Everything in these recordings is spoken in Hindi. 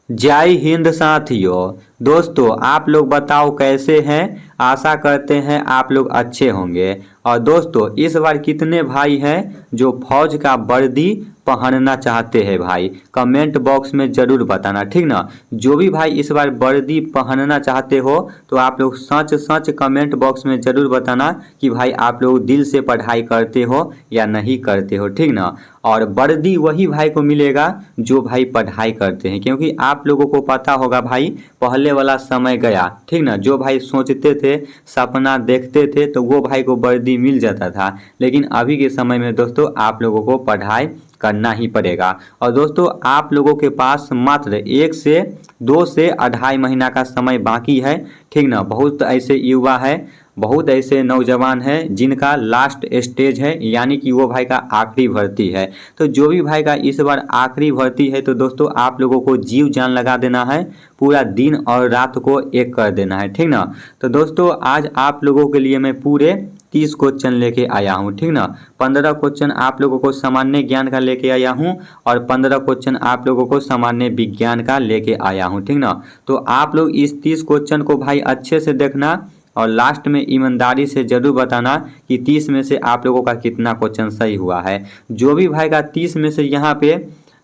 जय हिंद साथियों। दोस्तों आप लोग बताओ कैसे हैं। आशा करते हैं आप लोग अच्छे होंगे। और दोस्तों इस बार कितने भाई हैं जो फौज का वर्दी पहनना चाहते हैं भाई, कमेंट बॉक्स में ज़रूर बताना, ठीक ना। जो भी भाई इस बार वर्दी पहनना चाहते हो तो आप लोग सच सच कमेंट बॉक्स में ज़रूर बताना कि भाई आप लोग दिल से पढ़ाई करते हो या नहीं करते हो, ठीक ना। और वर्दी वही भाई को मिलेगा जो भाई पढ़ाई करते हैं, क्योंकि आप लोगों को पता होगा भाई पहले वाला समय गया, ठीक ना। जो भाई सोचते थे, सपना देखते थे तो वो भाई को वर्दी मिल जाता था, लेकिन अभी के समय में दोस्तों आप लोगों को पढ़ाई करना ही पड़ेगा। और दोस्तों आप लोगों के पास मात्र 1 से 2 से 2.5 महीना का समय बाकी है, ठीक ना। बहुत ऐसे युवा है, बहुत ऐसे नौजवान हैं जिनका लास्ट स्टेज है, यानी कि वो भाई का आखिरी भर्ती है। तो जो भी भाई का इस बार आखिरी भर्ती है तो दोस्तों आप लोगों को जीव जान लगा देना है, पूरा दिन और रात को एक कर देना है, ठीक ना। तो दोस्तों आज आप लोगों के लिए मैं पूरे 30 क्वेश्चन लेके आया हूँ, ठीक ना। 15 क्वेश्चन आप लोगों को सामान्य ज्ञान का लेके आया हूँ और 15 क्वेश्चन आप लोगों को सामान्य विज्ञान का लेके आया हूँ, ठीक ना। तो आप लोग इस 30 क्वेश्चन को भाई अच्छे से देखना और लास्ट में ईमानदारी से जरूर बताना कि 30 में से आप लोगों का कितना क्वेश्चन सही हुआ है। जो भी भाई का 30 में से यहाँ पे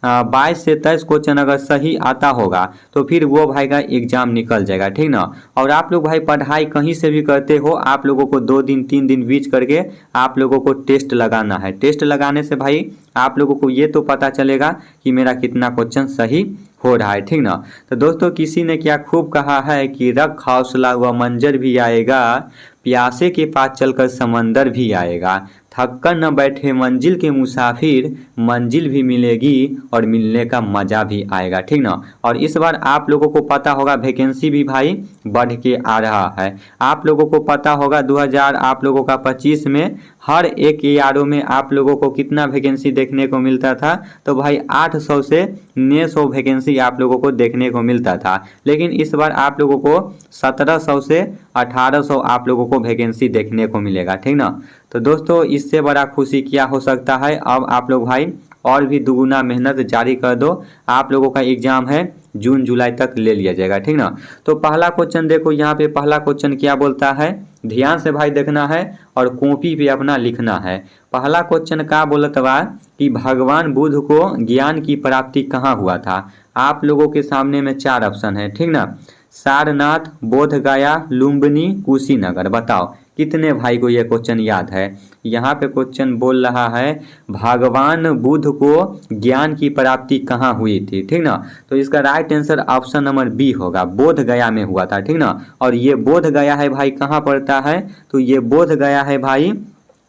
22 से 23 क्वेश्चन अगर सही आता होगा तो फिर वो भाई का एग्जाम निकल जाएगा, ठीक ना। और आप लोग भाई पढ़ाई कहीं से भी करते हो, आप लोगों को 2 दिन 3 दिन बीच करके आप लोगों को टेस्ट लगाना है। टेस्ट लगाने से भाई आप लोगों को ये तो पता चलेगा कि मेरा कितना क्वेश्चन सही हो रहा है, ठीक ना। तो दोस्तों किसी ने क्या खूब कहा है कि रख हौसला व मंजर भी आएगा, प्यासे के पास चलकर समंदर भी आएगा, थककर न बैठे मंजिल के मुसाफिर, मंजिल भी मिलेगी और मिलने का मजा भी आएगा, ठीक ना। और इस बार आप लोगों को पता होगा वैकेंसी भी भाई बढ़ के आ रहा है। आप लोगों को पता होगा 2000 आप लोगों का 25 में हर एक एआरओ में आप लोगों को कितना वैकेंसी देखने को मिलता था, तो भाई 800 से 900 वैकेंसी आप लोगों को देखने को मिलता था। लेकिन इस बार आप लोगों को 1700 से 1800 आप लोगों को वैकेंसी देखने को मिलेगा, ठीक ना। तो दोस्तों इससे बड़ा खुशी क्या हो सकता है। अब आप लोग भाई और भी दुगुना मेहनत जारी कर दो। आप लोगों का एग्जाम है जून जुलाई तक ले लिया जाएगा, ठीक ना। तो पहला क्वेश्चन देखो, यहाँ पे पहला क्वेश्चन क्या बोलता है, ध्यान से भाई देखना है और कॉपी पे अपना लिखना है। पहला क्वेश्चन का बोलत बा कि भगवान बुद्ध को ज्ञान की प्राप्ति कहाँ हुआ था। आप लोगों के सामने में 4 ऑप्शन है, ठीक ना। सारनाथ, बोध गया, लुम्बिनी, कुशीनगर। बताओ कितने भाई को यह क्वेश्चन याद है। यहाँ पे क्वेश्चन बोल रहा है भगवान बुद्ध को ज्ञान की प्राप्ति कहाँ हुई थी, ठीक ना। तो इसका right answer option number B होगा, बोध गया में हुआ था, ठीक ना। और ये बोध गया है भाई कहाँ पड़ता है, तो ये बोध गया है भाई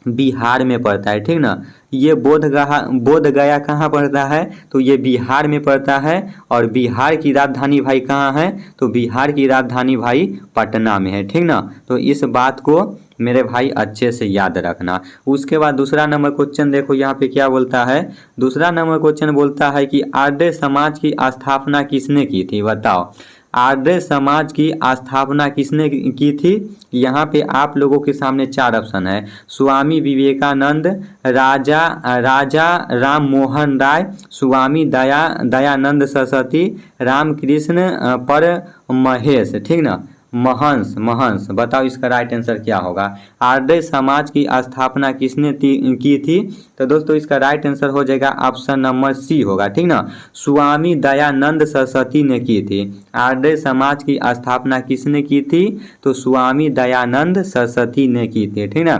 बिहार में पड़ता है, ठीक ना। ये बोध गया कहाँ पड़ता है, तो ये बिहार में पड़ता है। और बिहार की राजधानी भाई कहाँ है, तो बिहार की राजधानी भाई पटना में है, ठीक ना। तो इस बात को मेरे भाई अच्छे से याद रखना। उसके बाद दूसरा नंबर क्वेश्चन देखो, यहाँ पे क्या बोलता है। दूसरा नंबर क्वेश्चन बोलता है कि आर्य समाज की स्थापना किसने की थी। बताओ आर्य समाज की स्थापना किसने की थी। यहाँ पे आप लोगों के सामने 4 ऑप्शन है, स्वामी विवेकानंद, राजा राम मोहन राय, स्वामी दयानंद सरस्वती, रामकृष्ण परमहंस, ठीक ना, महंस। बताओ इसका राइट आंसर क्या होगा। आर्य समाज की स्थापना किसने की थी, तो दोस्तों इसका राइट आंसर हो जाएगा ऑप्शन नंबर सी होगा, ठीक ना। स्वामी दयानंद सरस्वती ने की थी। आर्य समाज की स्थापना किसने की थी, तो स्वामी दयानंद सरस्वती ने की थी, ठीक ना।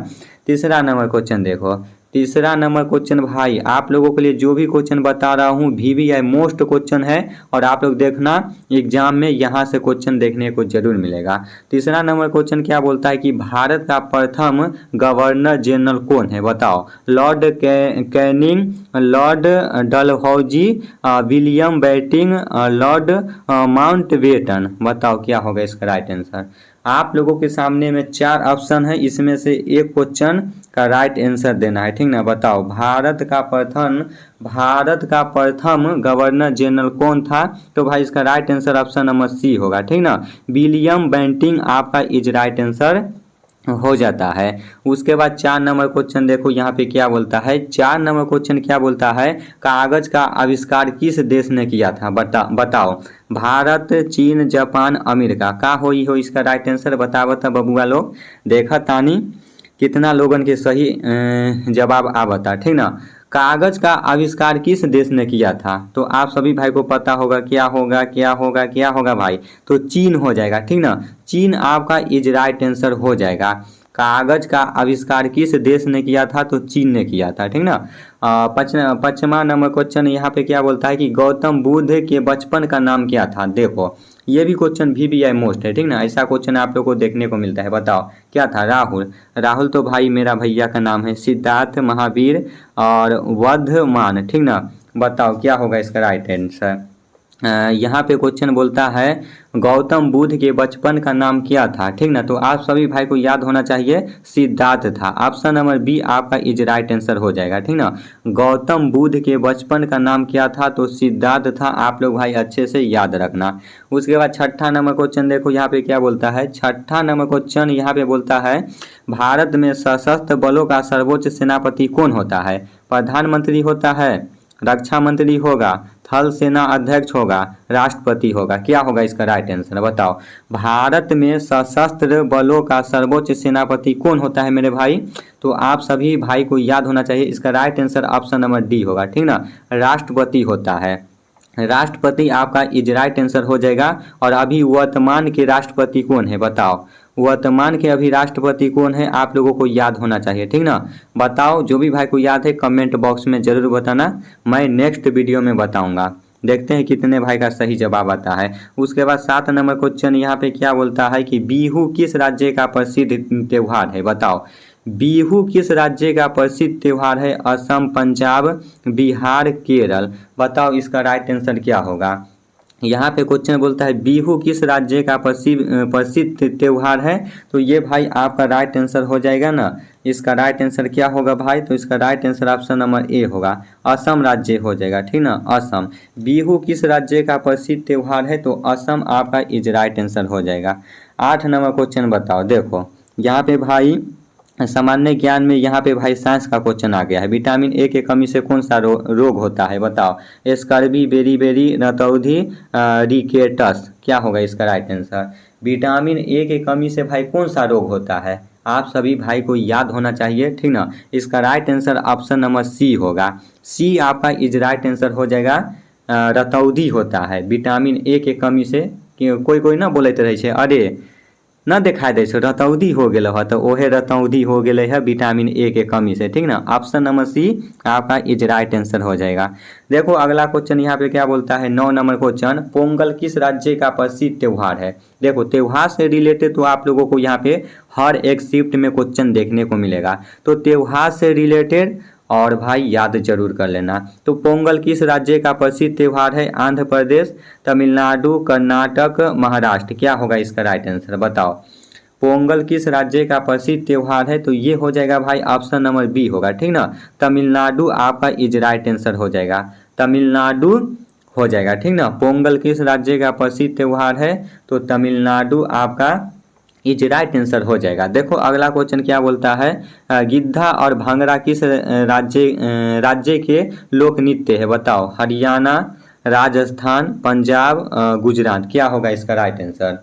तीसरा नंबर क्वेश्चन देखो, तीसरा नंबर क्वेश्चन भाई आप लोगों के लिए जो भी क्वेश्चन बता रहा हूँ VVI मोस्ट क्वेश्चन है और आप लोग देखना एग्जाम में यहाँ से क्वेश्चन देखने को जरूर मिलेगा। तीसरा नंबर क्वेश्चन क्या बोलता है कि भारत का प्रथम गवर्नर जनरल कौन है। बताओ Lord Canning, Lord Dalhousie, William Bentinck, Lord Mountbatten. बताओ क्या होगा इसका राइट आंसर। आप लोगों के सामने में 4 ऑप्शन है, इसमें से एक क्वेश्चन का राइट आंसर देना है, ठीक ना। बताओ भारत का प्रथम गवर्नर जनरल कौन था, तो भाई इसका right answer option number C होगा, ठीक ना। विलियम बेंटिंक आपका इज राइट आंसर हो जाता है। उसके बाद 4 नंबर क्वेश्चन देखो यहाँ पे क्या बोलता है। 4 नंबर क्वेश्चन क्या बोलता है, कागज का आविष्कार किस देश ने किया था, बताओ। भारत, चीन, जापान, अमेरिका का हो इसका राइट आंसर बता बबुआ लोग। देखा तानी कितना लोगन के सही जवाब आवता, ठीक ना। कागज का आविष्कार किस देश ने किया था, तो आप सभी भाई को पता होगा क्या होगा क्या होगा क्या होगा भाई, तो चीन हो जाएगा, ठीक ना। चीन आपका इज राइट आंसर हो जाएगा। कागज का आविष्कार किस देश ने किया था, तो चीन ने किया था, ठीक ना। पचमा नंबर क्वेश्चन यहाँ पे क्या बोलता है कि गौतम बुद्ध के बचपन का नाम क्या था। देखो ये भी क्वेश्चन VBI मोस्ट है, ठीक ना। ऐसा क्वेश्चन आप लोग को देखने को मिलता है। बताओ क्या था, राहुल। राहुल तो भाई मेरा भैया का नाम है। सिद्धार्थ, महावीर और वर्धमान, ठीक ना। बताओ क्या होगा इसका राइट आंसर। यहाँ पे क्वेश्चन बोलता है गौतम बुद्ध के बचपन का नाम क्या था, ठीक ना। तो आप सभी भाई को याद होना चाहिए सिद्धार्थ था। ऑप्शन नंबर बी आपका इज राइट आंसर हो जाएगा, ठीक ना। गौतम बुद्ध के बचपन का नाम क्या था, तो सिद्धार्थ था। आप लोग भाई अच्छे से याद रखना। उसके बाद 6ठा नंबर क्वेश्चन देखो यहाँ पे क्या बोलता है। 6ठा नंबर क्वेश्चन यहाँ पे बोलता है भारत में सशस्त्र बलों का सर्वोच्च सेनापति कौन होता है। प्रधानमंत्री होता है, रक्षा मंत्री होगा, थल सेना अध्यक्ष होगा, राष्ट्रपति होगा। क्या होगा इसका राइट आंसर बताओ। भारत में सशस्त्र बलों का सर्वोच्च सेनापति कौन होता है मेरे भाई, तो आप सभी भाई को याद होना चाहिए इसका right answer option number D होगा, ठीक ना। राष्ट्रपति होता है। राष्ट्रपति आपका इज राइट आंसर हो जाएगा। और अभी वर्तमान के राष्ट्रपति कौन है बताओ। वर्तमान के अभी राष्ट्रपति कौन है आप लोगों को याद होना चाहिए, ठीक ना। बताओ जो भी भाई को याद है कमेंट बॉक्स में जरूर बताना, मैं नेक्स्ट वीडियो में बताऊंगा। देखते हैं कितने भाई का सही जवाब आता है। उसके बाद 7 नंबर क्वेश्चन यहाँ पे क्या बोलता है कि बिहू किस राज्य का प्रसिद्ध त्योहार है। बताओ बिहू किस राज्य का प्रसिद्ध त्योहार है। असम, पंजाब, बिहार, केरल। बताओ इसका राइट आंसर क्या होगा। यहाँ पे क्वेश्चन बोलता है बिहू किस राज्य का प्रसिद्ध त्योहार है, तो ये भाई आपका राइट आंसर हो जाएगा ना। इसका राइट आंसर क्या होगा भाई, तो इसका right answer option number A होगा, असम राज्य हो जाएगा, ठीक ना। असम। बिहू किस राज्य का प्रसिद्ध त्योहार है, तो असम आपका इज राइट आंसर हो जाएगा। 8 नंबर क्वेश्चन बताओ। देखो यहाँ पे भाई सामान्य ज्ञान में यहाँ पे भाई साइंस का क्वेश्चन आ गया है। विटामिन ए के कमी से कौन सा रोग होता है बताओ। स्कर्वी, बेरी, रतौधी, रिकेटस। क्या होगा इसका राइट आंसर। विटामिन ए के कमी से भाई कौन सा रोग होता है, आप सभी भाई को याद होना चाहिए, ठीक ना। इसका right answer option number C होगा। सी आपका इज राइट आंसर हो जाएगा। रतौधी होता है विटामिन ए के कमी से। कोई ना बोलते रहे छे अरे न दिखाई दे रतौधी हो गए है, तो ओहे रतौधी हो गए है विटामिन ए के कमी से, ठीक ना। ऑप्शन नंबर सी आपका इज राइट आंसर हो जाएगा। देखो अगला क्वेश्चन यहाँ पे क्या बोलता है। 9 नंबर क्वेश्चन पोंगल किस राज्य का प्रसिद्ध त्योहार है। देखो त्योहार से रिलेटेड तो आप लोगों को यहाँ पे हर एक शिफ्ट में क्वेश्चन देखने को मिलेगा, तो त्योहार से रिलेटेड और भाई याद जरूर कर लेना। तो पोंगल किस राज्य का प्रसिद्ध त्योहार है। आंध्र प्रदेश, तमिलनाडु, कर्नाटक, महाराष्ट्र। क्या होगा इसका राइट आंसर बताओ। पोंगल किस राज्य का प्रसिद्ध त्योहार है, तो ये हो जाएगा भाई ऑप्शन नंबर बी होगा, ठीक ना। तमिलनाडु आपका इज राइट आंसर हो जाएगा। तमिलनाडु हो जाएगा, ठीक ना। पोंगल किस राज्य का प्रसिद्ध त्योहार है, तो तमिलनाडु आपका इज राइट आंसर हो जाएगा। देखो अगला क्वेश्चन क्या बोलता है। गिद्धा और भांगड़ा किस राज्य के लोक नृत्य है बताओ। हरियाणा, राजस्थान, पंजाब, गुजरात। क्या होगा इसका राइट आंसर।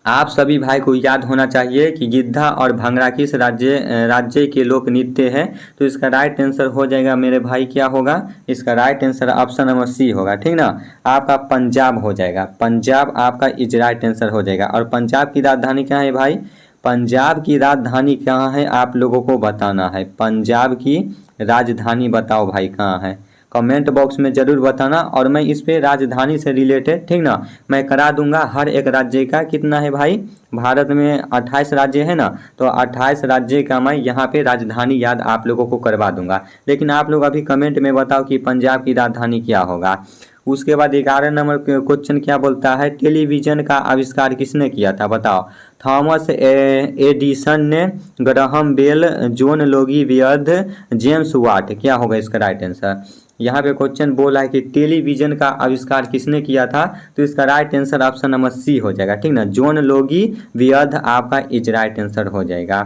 आप सभी भाई को याद होना चाहिए कि गिद्धा और भांगड़ा किस राज्य के लोक नृत्य है, तो इसका राइट आंसर हो जाएगा मेरे भाई क्या होगा। इसका right answer option number C होगा, ठीक ना। आपका पंजाब हो जाएगा। पंजाब आपका इज राइट आंसर हो जाएगा। और पंजाब की राजधानी कहाँ है भाई। पंजाब की राजधानी कहाँ है आप लोगों को बताना है। पंजाब की राजधानी बताओ भाई कहाँ है, कमेंट बॉक्स में जरूर बताना। और मैं इस पे राजधानी से रिलेटेड, ठीक ना, मैं करा दूंगा हर एक राज्य का। कितना है भाई, भारत में 28 राज्य है ना, तो 28 राज्य का मैं यहाँ पे राजधानी याद आप लोगों को करवा दूंगा। लेकिन आप लोग अभी कमेंट में बताओ कि पंजाब की राजधानी क्या होगा। उसके बाद 11 नंबर क्वेश्चन क्या बोलता है। टेलीविजन का आविष्कार किसने किया था बताओ। थॉमस एडिसन ने, ग्राहम बेल, जॉन लोगी व्यर्थ, जेम्स वाट। क्या होगा इसका राइट आंसर। यहाँ पे क्वेश्चन बोला है कि टेलीविजन का आविष्कार किसने किया था, तो इसका right answer option number C हो जाएगा, ठीक ना, जॉन लोगी वियर्थ आपका इज राइट आंसर हो जाएगा।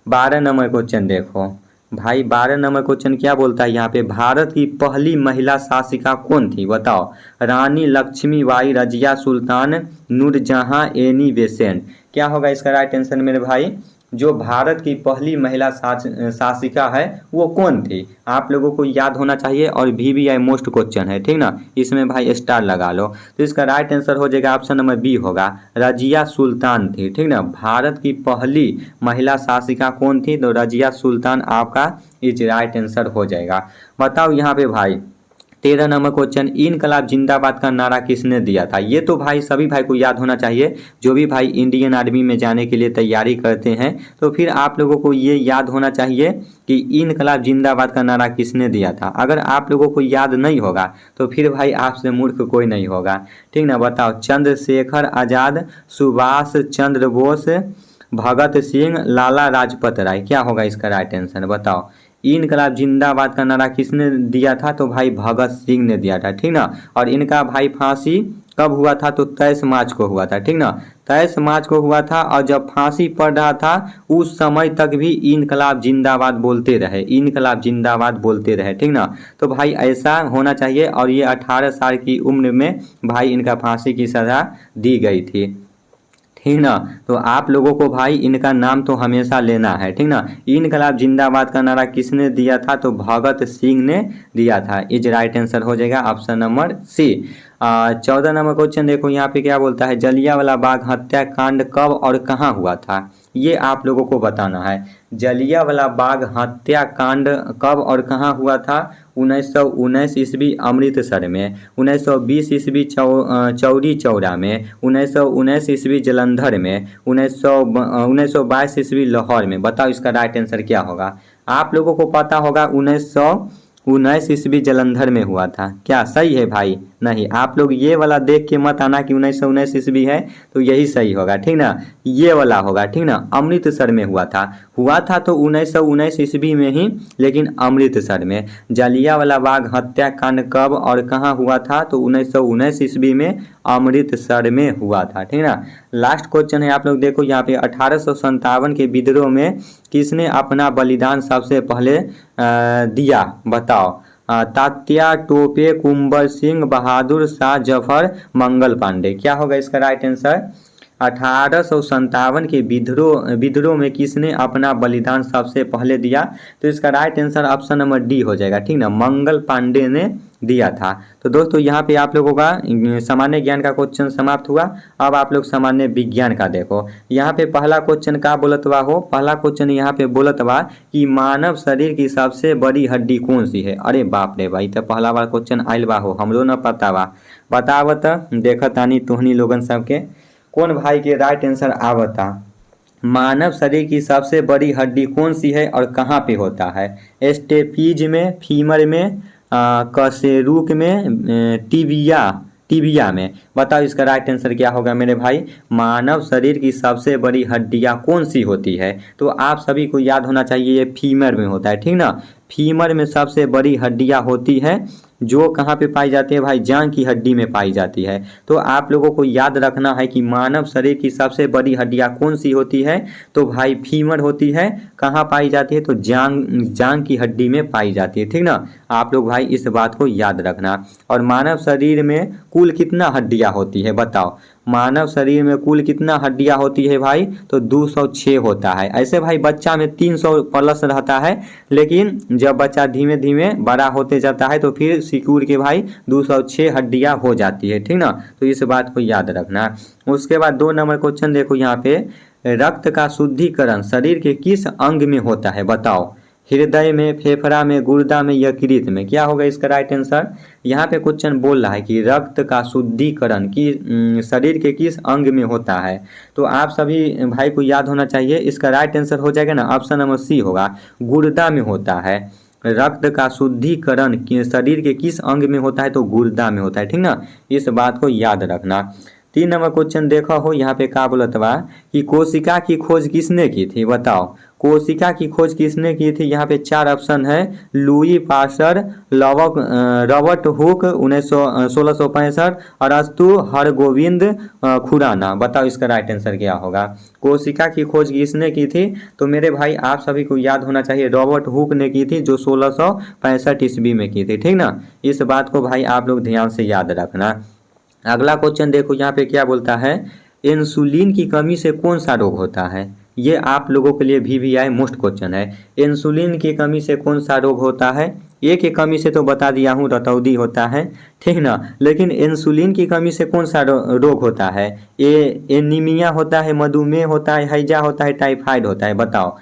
12 नंबर क्वेश्चन देखो भाई, 12 नंबर क्वेश्चन क्या बोलता है यहाँ पे, भारत की पहली महिला शासिका कौन थी बताओ, रानी लक्ष्मीबाई, रजिया सुल्तान, नूरजहां, एनी बेसेंट। क्या होगा इसका राइट आंसर मेरे भाई, जो भारत की पहली महिला शासिका है वो कौन थी, आप लोगों को याद होना चाहिए और VVI मोस्ट क्वेश्चन है, ठीक ना, इसमें भाई स्टार लगा लो। तो इसका राइट आंसर हो जाएगा ऑप्शन नंबर बी होगा, रजिया सुल्तान थी, ठीक ना, भारत की पहली महिला शासिका कौन थी, तो रजिया सुल्तान आपका इज राइट आंसर हो जाएगा। बताओ यहाँ पे भाई 13 नंबर क्वेश्चन, इनकलाब जिंदाबाद का नारा किसने दिया था, ये तो भाई सभी भाई को याद होना चाहिए, जो भी भाई इंडियन आर्मी में जाने के लिए तैयारी करते हैं तो फिर आप लोगों को ये याद होना चाहिए कि इनकलाब जिंदाबाद का नारा किसने दिया था। अगर आप लोगों को याद नहीं होगा तो फिर भाई आपसे मूर्ख कोई नहीं होगा, ठीक ना। बताओ, चंद्रशेखर आजाद, सुभाष चंद्र बोस, भगत सिंह, लाला लाजपत राय। क्या होगा इसका राइट आंसर बताओ, इनकलाब जिंदाबाद का नारा किसने दिया था, तो भाई भगत सिंह ने दिया था, ठीक ना। और इनका भाई फांसी कब हुआ था, तो 23 मार्च को हुआ था, ठीक ना, 23 मार्च को हुआ था। और जब फांसी पड़ रहा था उस समय तक भी इनकलाब जिंदाबाद बोलते रहे, इनकलाब जिंदाबाद बोलते रहे, ठीक ना। तो भाई ऐसा होना चाहिए। और ये 18 साल की उम्र में भाई इनका फांसी की सजा दी गई थी, ठीक ना। तो आप लोगों को भाई इनका नाम तो हमेशा लेना है, ठीक ना। इनकलाब जिंदाबाद का नारा किसने दिया था, तो भगत सिंह ने दिया था, इज राइट आंसर हो जाएगा option number C. 14 number question देखो यहाँ पे क्या बोलता है, जलियांवाला बाग हत्याकांड कब और कहाँ हुआ था, ये आप लोगों को बताना है। जलियांवाला बाग हत्याकांड कब और कहाँ हुआ था, 1919 ईस्वी अमृतसर में, 1920 ईस्वी चौरी चौरा में, 1919 ईस्वी जलंधर में, 1922 ईस्वी लाहौर में। बताओ इसका राइट आंसर क्या होगा, आप लोगों को पता होगा 1919 ईस्वी जलंधर में हुआ था। क्या सही है भाई, नहीं, आप लोग ये वाला देख के मत आना कि 1919 ईस्वी है तो यही सही होगा, ठीक ना, ये वाला होगा, ठीक ना। अमृतसर में हुआ था तो 1919 ईस्वी में ही, लेकिन अमृतसर में। जलियांवाला बाग हत्याकांड कब और कहाँ हुआ था, तो 1919 ईस्वी में अमृतसर में हुआ था, ठीक ना। लास्ट क्वेश्चन है, आप लोग देखो यहाँ पे 1857 के विद्रोह में किसने अपना बलिदान सबसे पहले दिया बताओ, तात्या टोपे, कुंवर सिंह, बहादुर शाह जफर, मंगल पांडे। क्या होगा इसका राइट आंसर, 1857 के विद्रोह में किसने अपना बलिदान सबसे पहले दिया, तो इसका right answer option number D हो जाएगा, ठीक ना, मंगल पांडे ने दिया था। तो दोस्तों यहाँ पे आप लोगों का सामान्य ज्ञान का क्वेश्चन समाप्त हुआ। अब आप लोग सामान्य विज्ञान का देखो, यहाँ पे पहला क्वेश्चन का बोलत बा हो, पहला क्वेश्चन यहाँ पे बोलत बा कि मानव शरीर की सबसे बड़ी हड्डी कौन सी है। अरे बाप रे भाई, तो पहला बार क्वेश्चन आयल बा हो, हमरो न पता बा, बतावत देखत आनी तोहनी लोगन सबके कौन भाई के राइट आंसर आवता। मानव शरीर की सबसे बड़ी हड्डी कौन सी है और कहाँ पे होता है, स्टेपीज में, फीमर में, कशेरुक में, टिबिया में। बताओ इसका राइट आंसर क्या होगा मेरे भाई, मानव शरीर की सबसे बड़ी हड्डियाँ कौन सी होती है, तो आप सभी को याद होना चाहिए ये फीमर में होता है, ठीक ना। फीमर में सबसे बड़ी हड्डियाँ होती है, जो कहाँ पे पाई जाती है भाई, जांघ की हड्डी में पाई जाती है। तो आप लोगों को याद रखना है कि मानव शरीर की सबसे बड़ी हड्डियाँ कौन सी होती है, तो भाई फीमर होती है। कहाँ पाई जाती है, तो जांघ की हड्डी में पाई जाती है, ठीक ना। आप लोग भाई इस बात को याद रखना। और मानव शरीर में कुल कितना हड्डियाँ होती है बताओ, मानव शरीर में कुल कितना हड्डियाँ होती है भाई, तो 206 होता है। ऐसे भाई बच्चा में 300 प्लस रहता है, लेकिन जब बच्चा धीमे धीमे बड़ा होते जाता है तो फिर सिकुड़ के भाई 206 हड्डियाँ हो जाती है, ठीक ना। तो इस बात को याद रखना। उसके बाद 2 नंबर क्वेश्चन देखो यहाँ पे, रक्त का शुद्धिकरण शरीर के किस अंग में होता है बताओ, हृदय में, फेफड़ा में, गुर्दा में, यकृत में। क्या होगा इसका राइट आंसर, यहाँ पे क्वेश्चन बोल रहा है कि रक्त का शुद्धिकरण की शरीर के किस अंग में होता है, तो आप सभी भाई को याद होना चाहिए। इसका राइट आंसर हो जाएगा ना, ऑप्शन नंबर सी होगा, गुर्दा में होता है। रक्त का शुद्धिकरण शरीर के किस अंग में होता है, तो गुर्दा में होता है, ठीक ना। इस बात को याद रखना। 3 नंबर क्वेश्चन देखा हो, यहाँ पे का बोलत बा कि कोशिका की खोज किसने की थी बताओ, कोशिका की खोज किसने की थी? यहाँ पे 4 ऑप्शन है, लुई पास्चर, रॉबर्ट हुक 1665, अरस्तु, हरगोविंद खुराना। बताओ इसका राइट आंसर क्या होगा? कोशिका की खोज किसने की थी? तो मेरे भाई आप सभी को याद होना चाहिए, रॉबर्ट हुक ने की थी, जो 1665 ईस्वी में की थी। ठीक ना, इस बात को भाई आप लोग ध्यान से याद रखना। अगला क्वेश्चन देखो यहाँ पे क्या बोलता है, इंसुलिन की कमी से कौन सा रोग होता है? ये आप लोगों के लिए VVI मोस्ट क्वेश्चन है। इंसुलिन की कमी से कौन सा रोग होता है? ए की कमी से तो बता दिया हूँ, रतौंधी होता है। ठीक ना, लेकिन इंसुलिन की कमी से कौन सा रोग होता है? एनीमिया होता है, मधुमेह होता है, हैजा होता है, टाइफाइड होता है। बताओ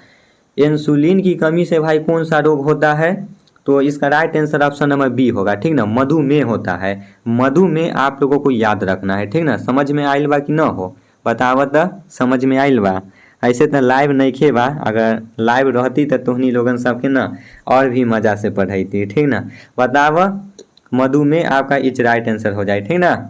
इंसुलिन की कमी से भाई कौन सा रोग होता है? तो इसका right answer option number B होगा। ठीक ना, मधुमेह होता है। मधुमेह आप लोगों को याद रखना है। ठीक ना, समझ में आइल बा कि न हो? बतावा तो, समझ में आइल बा? ऐसे तो लाइव नहीं खे बा, अगर लाइव रहती तो तुहनी लोगन सबके ना और भी मजा से पढ़ाई। ठीक ना, बताव मधुमेह आपका इच राइट आंसर हो जाए। ठीक ना,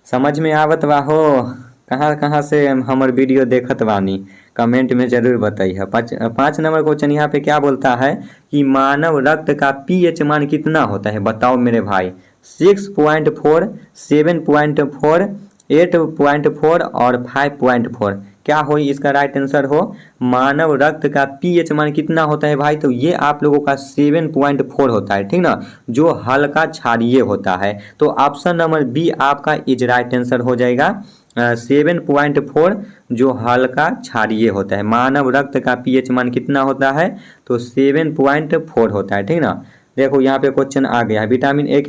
समझ में आवत बा हो? कहाँ कहाँ से हमार वीडियो देखत बानी, कमेंट में जरूर बताइए। 5 नंबर क्वेश्चन यहाँ पे क्या बोलता है कि मानव रक्त का pH मान कितना होता है? बताओ मेरे भाई, 6.4, 7.4, 8.4 और 5.4 क्या हो इसका राइट आंसर हो? मानव रक्त का pH मान कितना होता है भाई? तो ये आप लोगों का 7.4 होता है। ठीक ना, जो हल्का क्षारीय होता है। तो ऑप्शन नंबर बी आपका इज राइट आंसर हो जाएगा। 7.4 जो हल्का क्षारीय होता है। मानव रक्त का pH मान कितना होता है? तो 7.4 होता है। ठीक ना, देखो यहाँ पे क्वेश्चन आ गया है, विटामिन ए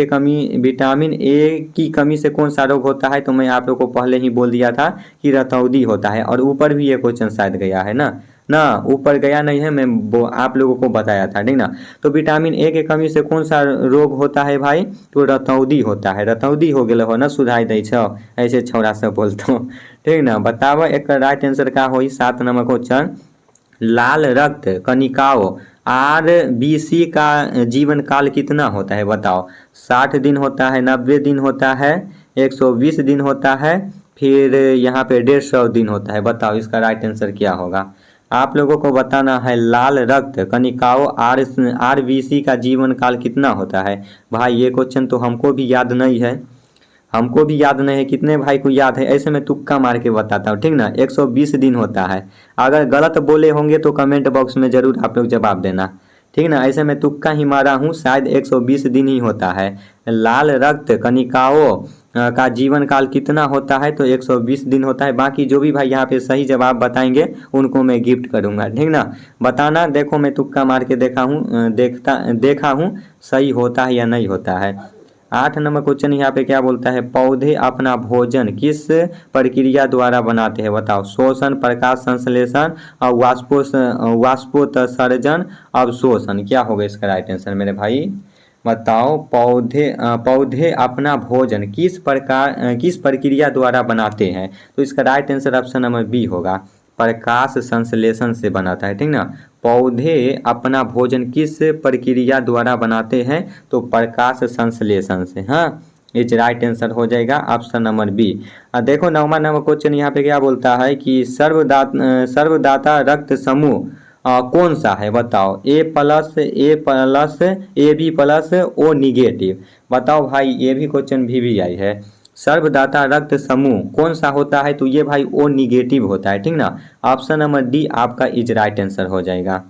की कमी से कौन सा रोग होता है? तो मैं आप लोग को पहले ही बोल दिया था कि रतौंधी होता है। और ऊपर भी ये क्वेश्चन शायद गया है ना ऊपर गया नहीं है, मैं आप लोगों को बताया था। ठीक ना, तो विटामिन ए के कमी से कौन सा रोग होता है भाई? तो रतौंधी होता है। रतौंधी हो गया हो ना, सुधाई दै छो ऐसे छौड़ा सब बोलते। ठीक ना, बताओ एक राइट आंसर का हो? 7 नंबर क्वेश्चन, लाल रक्त कनिकाओं RBC का जीवन काल कितना होता है? बताओ 60 दिन होता है, 90 दिन होता है, 120 दिन होता है, फिर यहाँ पे 150 दिन होता है। बताओ इसका राइट आंसर क्या होगा? आप लोगों को बताना है लाल रक्त कनिकाओं RBC का जीवन काल कितना होता है। भाई ये क्वेश्चन तो हमको भी याद नहीं है, कितने भाई को याद है? ऐसे में तुक्का मार के बताता हूँ। ठीक ना, 120 दिन होता है। अगर गलत बोले होंगे तो कमेंट बॉक्स में जरूर आप लोग जवाब देना। ठीक ना, ऐसे में तुक्का ही मारा हूँ, शायद 120 दिन ही होता है। लाल रक्त कनिकाओं का जीवन काल कितना होता है? तो 120 दिन होता है। बाकी जो भी भाई यहाँ पे सही जवाब बताएंगे उनको मैं गिफ्ट करूँगा। ठीक ना, बताना। देखो मैं तुक्का मार के देखा हूँ सही होता है या नहीं होता है। 8 नंबर क्वेश्चन यहाँ पे क्या बोलता है, पौधे अपना भोजन किस प्रक्रिया द्वारा बनाते हैं? बताओ शोषण, प्रकाश संश्लेषण और वाष्पोत्सर्जन, अवशोषण। क्या होगा इसका राइट आंसर मेरे भाई? बताओ पौधे अपना भोजन किस प्रक्रिया द्वारा बनाते हैं? तो इसका right answer option number B होगा, प्रकाश संश्लेषण से बनाता है। ठीक ना, पौधे अपना भोजन किस प्रक्रिया द्वारा बनाते हैं? तो प्रकाश संश्लेषण से। हाँ, इस राइट आंसर हो जाएगा ऑप्शन नंबर बी। देखो 9वां नंबर क्वेश्चन यहाँ पे क्या बोलता है कि सर्वदाता रक्त समूह कौन सा है? बताओ A+, AB+, O निगेटिव। बताओ भाई, ये भी क्वेश्चन VVI है। सर्वदाता रक्त समूह कौन सा होता है? तो ये भाई O निगेटिव होता है। ठीक ना, ऑप्शन नंबर डी आपका इज राइट आंसर हो जाएगा।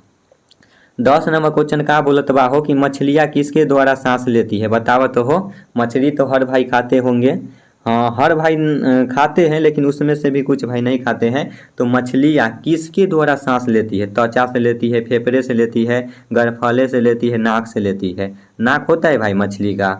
10 नंबर क्वेश्चन का बोलत बा हो कि मछलियाँ किसके द्वारा सांस लेती है? बतावत हो। मछली तो हर भाई खाते होंगे, हाँ हर भाई खाते हैं, लेकिन उसमें से भी कुछ भाई नहीं खाते हैं। तो मछलियाँ किसके द्वारा सांस लेती है? त्वचा से लेती है, फेफड़े से लेती है, गलफले से लेती है, नाक से लेती है। नाक होता है भाई मछली का?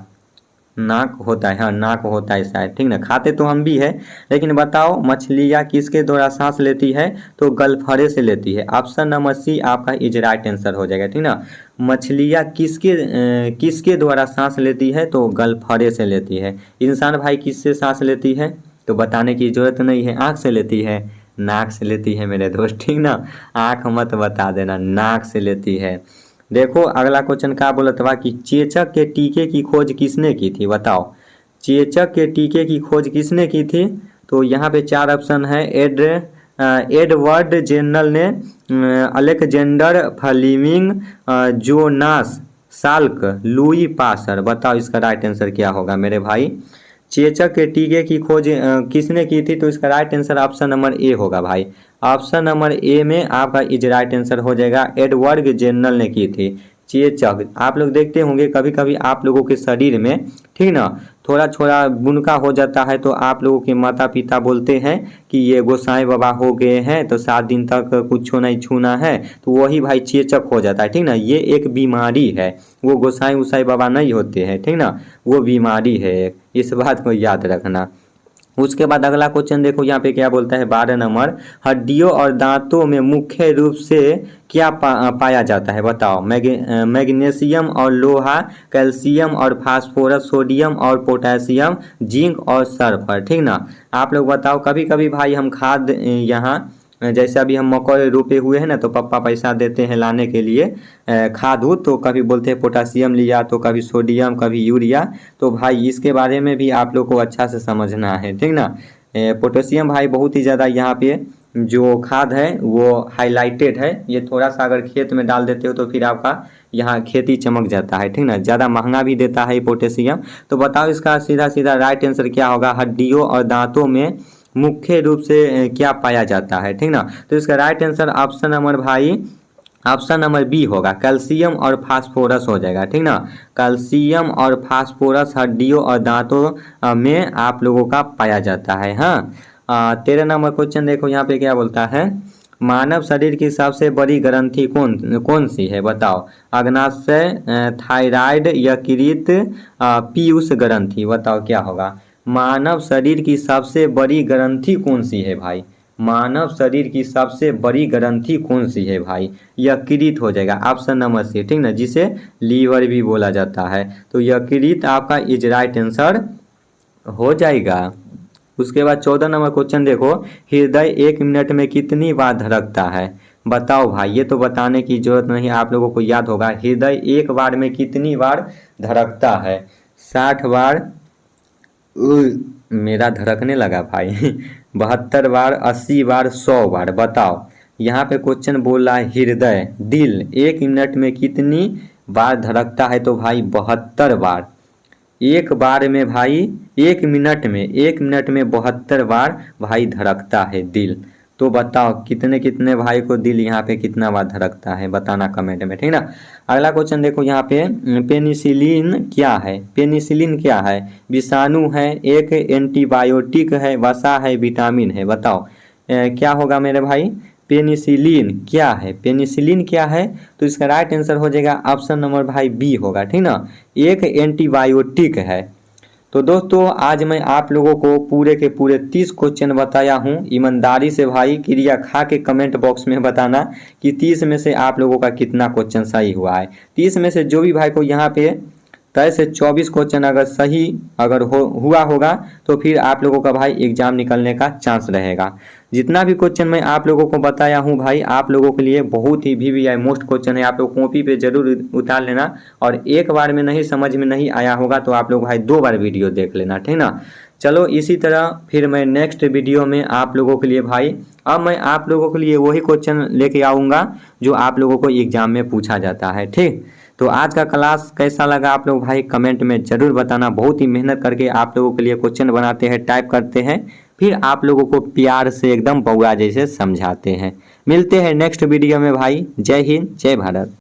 नाक होता है, हाँ नाक होता है शायद। ठीक ना, खाते तो हम भी है, लेकिन बताओ मछलियाँ किसके द्वारा सांस लेती है? तो गलफड़े से लेती है। ऑप्शन नंबर सी आपका इज राइट आंसर हो जाएगा। ठीक ना, मछलियाँ किसके द्वारा सांस लेती है? तो गलफड़े से लेती है। इंसान भाई किससे सांस लेती है? तो बताने की जरूरत नहीं है, आँख से लेती है, नाक से लेती है मेरे दोस्त। ठीक ना, आँख मत बता देना, नाक से लेती है। देखो अगला क्वेश्चन क्या बोलत बा कि चेचक के टीके की खोज किसने की थी? बताओ चेचक के टीके की खोज किसने की थी? तो यहाँ पे 4 ऑप्शन है, एडवर्ड जेनरल ने Alexander Fleming Jonas Salk Louis Pasteur. बताओ इसका राइट आंसर क्या होगा मेरे भाई। चेचक के टीके की खोज किसने की थी, तो इसका right answer option number A होगा भाई। ऑप्शन नंबर ए में आपका इज राइट आंसर हो जाएगा, एडवर्ड जेनरल ने की थी चेचक। आप लोग देखते होंगे कभी कभी आप लोगों के शरीर में, ठीक ना, थोड़ा थोड़ा बुनका हो जाता है तो आप लोगों के माता पिता बोलते हैं कि ये गोसाई बाबा हो गए हैं तो 7 दिन तक कुछ नहीं छूना है, तो वही भाई चेचक हो जाता है, ठीक ना। ये एक बीमारी है, वो गोसाई उसाई बाबा नहीं होते हैं, ठीक ना, वो बीमारी है, इस बात को याद रखना। उसके बाद अगला क्वेश्चन देखो यहाँ पे क्या बोलता है 12 नंबर, हड्डियों और दांतों में मुख्य रूप से क्या पाया जाता है। बताओ। मैग्नीशियम और लोहा, कैल्शियम और फास्फोरस, सोडियम और पोटेशियम, जिंक और सल्फर, ठीक ना। आप लोग बताओ, कभी कभी भाई हम खाद यहाँ जैसे अभी हम मकई रोपे हुए हैं ना, तो पापा पैसा देते हैं लाने के लिए खाद हो, तो कभी बोलते हैं पोटासियम लिया, तो कभी सोडियम, कभी यूरिया। तो भाई इसके बारे में भी आप लोग को अच्छा से समझना है, ठीक ना। पोटेशियम भाई बहुत ही ज़्यादा यहाँ पे जो खाद है वो हाईलाइटेड है, ये थोड़ा सा अगर खेत में डाल देते हो तो फिर आपका यहाँ खेती चमक जाता है, ठीक ना। ज़्यादा महंगा भी देता है पोटेशियम। तो बताओ इसका सीधा सीधा राइट आंसर क्या होगा, हड्डियों और दांतों में मुख्य रूप से क्या पाया जाता है, ठीक ना। तो इसका राइट आंसर ऑप्शन नंबर भाई, ऑप्शन नंबर बी होगा, कैल्शियम और फास्फोरस हो जाएगा, ठीक ना। कैल्शियम और फास्फोरस हड्डियों और दांतों में आप लोगों का पाया जाता है। हाँ, 13 नंबर क्वेश्चन देखो यहाँ पे क्या बोलता है, मानव शरीर की सबसे बड़ी ग्रंथि कौन सी है। बताओ। अग्नाशय, थायराइड, यकृत, पीयूष ग्रंथि। बताओ क्या होगा। मानव शरीर की सबसे बड़ी ग्रंथि कौन सी है भाई, मानव शरीर की सबसे बड़ी ग्रंथि कौन सी है भाई, यकृत हो जाएगा, ऑप्शन नंबर सी, ठीक ना, जिसे लीवर भी बोला जाता है। तो यकृत आपका इज राइट आंसर हो जाएगा। उसके बाद 14 नंबर क्वेश्चन देखो, हृदय 1 मिनट में कितनी बार धड़कता है। बताओ भाई, ये तो बताने की जरूरत नहीं, आप लोगों को याद होगा, हृदय एक बार में कितनी बार धड़कता है। 60 बार, मेरा धड़कने लगा भाई 72 बार, 80 बार, 100 बार। बताओ। यहाँ पे क्वेश्चन बोल रहा है हृदय, दिल 1 मिनट में कितनी बार धड़कता है, तो भाई 72 बार। एक बार में भाई 1 मिनट में 72 बार भाई धड़कता है दिल। तो बताओ कितने कितने भाई को दिल यहाँ पे कितना बार धड़कता है, बताना कमेंट में, ठीक ना। अगला क्वेश्चन देखो यहाँ पे, पेनिसिलिन क्या है। पेनिसिलिन क्या है, विषाणु है, एक एंटीबायोटिक है, वसा है, विटामिन है। बताओ क्या होगा मेरे भाई, पेनिसिलिन क्या है। पेनिसिलिन क्या है, तो इसका राइट आंसर हो जाएगा ऑप्शन नंबर भाई बी होगा, ठीक ना, एक एंटीबायोटिक है। तो दोस्तों आज मैं आप लोगों को पूरे के पूरे 30 क्वेश्चन बताया हूं। ईमानदारी से भाई क्रिया खा के कमेंट बॉक्स में बताना कि 30 में से आप लोगों का कितना क्वेश्चन सही हुआ है। 30 में से जो भी भाई को यहाँ पे 23 से 24 क्वेश्चन अगर सही हुआ होगा तो फिर आप लोगों का भाई एग्जाम निकलने का चांस रहेगा। जितना भी क्वेश्चन मैं आप लोगों को बताया हूं भाई, आप लोगों के लिए बहुत ही VVI मोस्ट क्वेश्चन है, आप लोग कॉपी पे जरूर उतार लेना। और एक बार में नहीं समझ में नहीं आया होगा तो आप लोग भाई 2 बार वीडियो देख लेना, ठीक ना। चलो इसी तरह फिर मैं नेक्स्ट वीडियो में आप लोगों के लिए भाई, अब मैं आप लोगों के लिए वही क्वेश्चन लेके आऊँगा जो आप लोगों को एग्जाम में पूछा जाता है, ठीक। तो आज का क्लास कैसा लगा आप लोग भाई कमेंट में ज़रूर बताना। बहुत ही मेहनत करके आप लोगों के लिए क्वेश्चन बनाते हैं, टाइप करते हैं, फिर आप लोगों को प्यार से एकदम बउआ जैसे समझाते हैं। मिलते हैं नेक्स्ट वीडियो में भाई। जय हिंद, जय भारत।